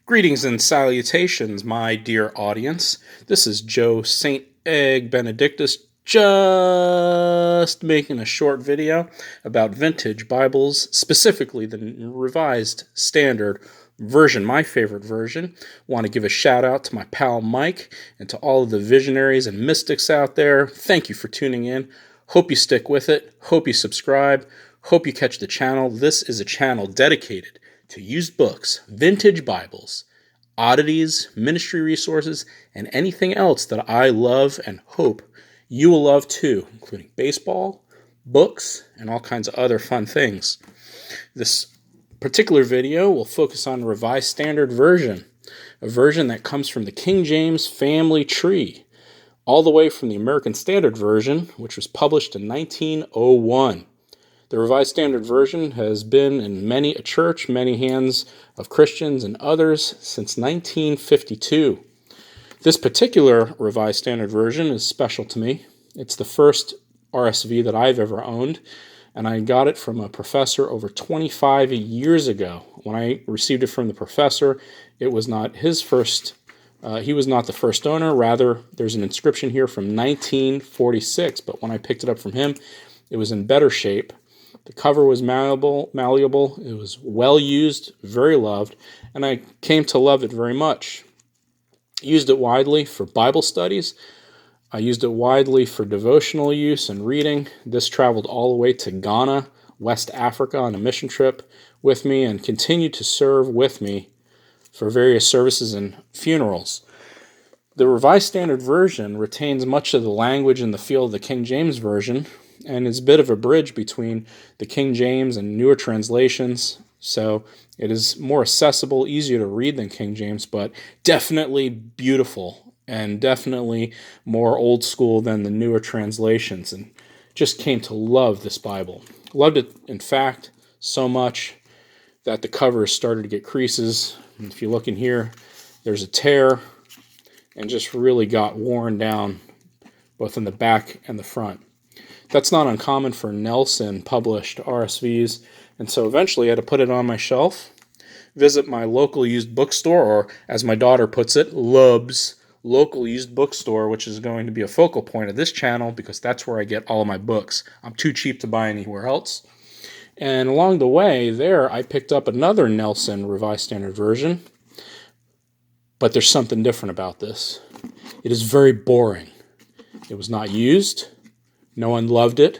Greetings and salutations, my dear audience. This is Joe St. Egg Benedictus, just making a short video about vintage Bibles, specifically the Revised Standard Version, my favorite version. Want to give a shout out to my pal Mike and to all of the visionaries and mystics out there. Thank you for tuning in. Hope you stick with it. Hope you subscribe. Hope you catch the channel. This is a channel dedicated to used books, vintage Bibles, oddities, ministry resources, and anything else that I love and hope you will love too, including baseball, books, and all kinds of other fun things. This particular video will focus on Revised Standard Version, a version that comes from the King James family tree, all the way from the American Standard Version, which was published in 1901. The Revised Standard Version has been in many a church, many hands of Christians and others since 1952. This particular Revised Standard Version is special to me. It's the first RSV that I've ever owned, and I got it from a professor over 25 years ago. When I received it from the professor, it was not his first, he was not the first owner. Rather, there's an inscription here from 1946, but when I picked it up from him, it was in better shape. The cover was malleable. It was well used, very loved, and I came to love it very much. I used it widely for Bible studies. I used it widely for devotional use and reading. This traveled all the way to Ghana, West Africa on a mission trip with me and continued to serve with me for various services and funerals. The Revised Standard Version retains much of the language and the feel of the King James Version, and is a bit of a bridge between the King James and newer translations, so it is more accessible, easier to read than King James, but definitely beautiful and definitely more old school than the newer translations, and just came to love this Bible. Loved it, in fact, so much that the cover started to get creases. And if you look in here, there's a tear, and just really got worn down both in the back and the front. That's not uncommon for Nelson published RSVs, and so eventually I had to put it on my shelf, visit my local used bookstore, or as my daughter puts it, Lub's local used bookstore, which is going to be a focal point of this channel because that's where I get all of my books. I'm too cheap to buy anywhere else. And along the way there, I picked up another Nelson Revised Standard Version, but there's something different about this. It is very boring. It was not used. No one loved it.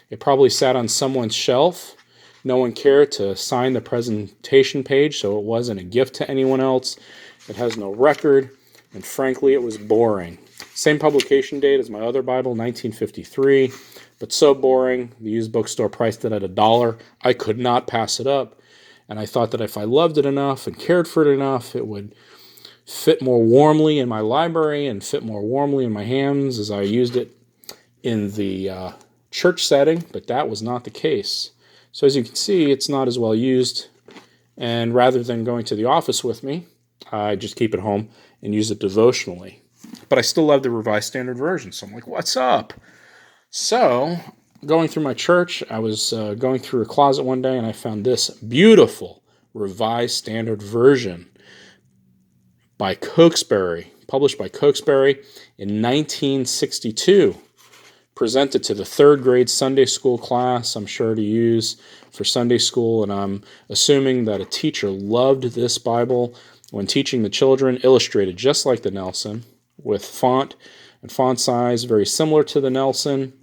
It probably sat on someone's shelf. No one cared to sign the presentation page, so it wasn't a gift to anyone else. It has no record, and frankly, it was boring. Same publication date as my other Bible, 1953, but so boring, the used bookstore priced it at $1. I could not pass it up, and I thought that if I loved it enough and cared for it enough, it would fit more warmly in my library and fit more warmly in my hands as I used it in the church setting, but that was not the case. So as you can see, it's not as well used, and rather than going to the office with me, I just keep it home and use it devotionally. But I still love the Revised Standard Version, so I'm like, what's up? So, going through my church, I was going through a closet one day, and I found this beautiful Revised Standard Version by Cokesbury, published by Cokesbury in 1962. Presented to the third grade Sunday school class, I'm sure to use for Sunday school, and I'm assuming that a teacher loved this Bible when teaching the children, illustrated just like the Nelson, with font and font size very similar to the Nelson,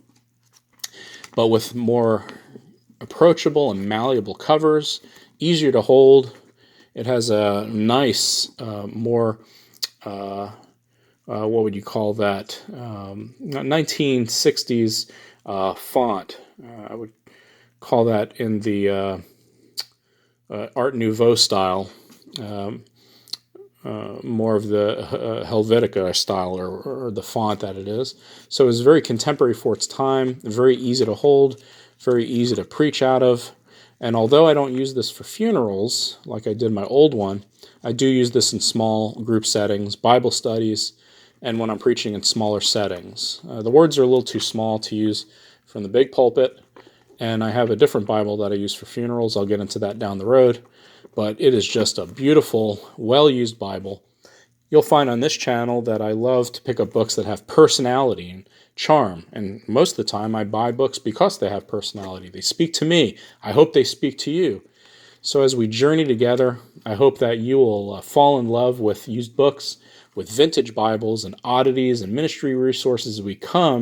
but with more approachable and malleable covers, easier to hold. It has a nice, more what would you call that? 1960s font. I would call that in the Art Nouveau style, more of the Helvetica style, or the font that it is. So it was very contemporary for its time, very easy to hold, very easy to preach out of. And although I don't use this for funerals like I did my old one, I do use this in small group settings, Bible studies, and when I'm preaching in smaller settings. The words are a little too small to use from the big pulpit, and I have a different Bible that I use for funerals. I'll get into that down the road. but it is just a beautiful, well-used Bible. You'll find on this channel that I love to pick up books that have personality and charm, and most of the time I buy books because they have personality. They speak to me. I hope they speak to you. So as we journey together, I hope that you will fall in love with used books, with vintage Bibles and oddities and ministry resources as we come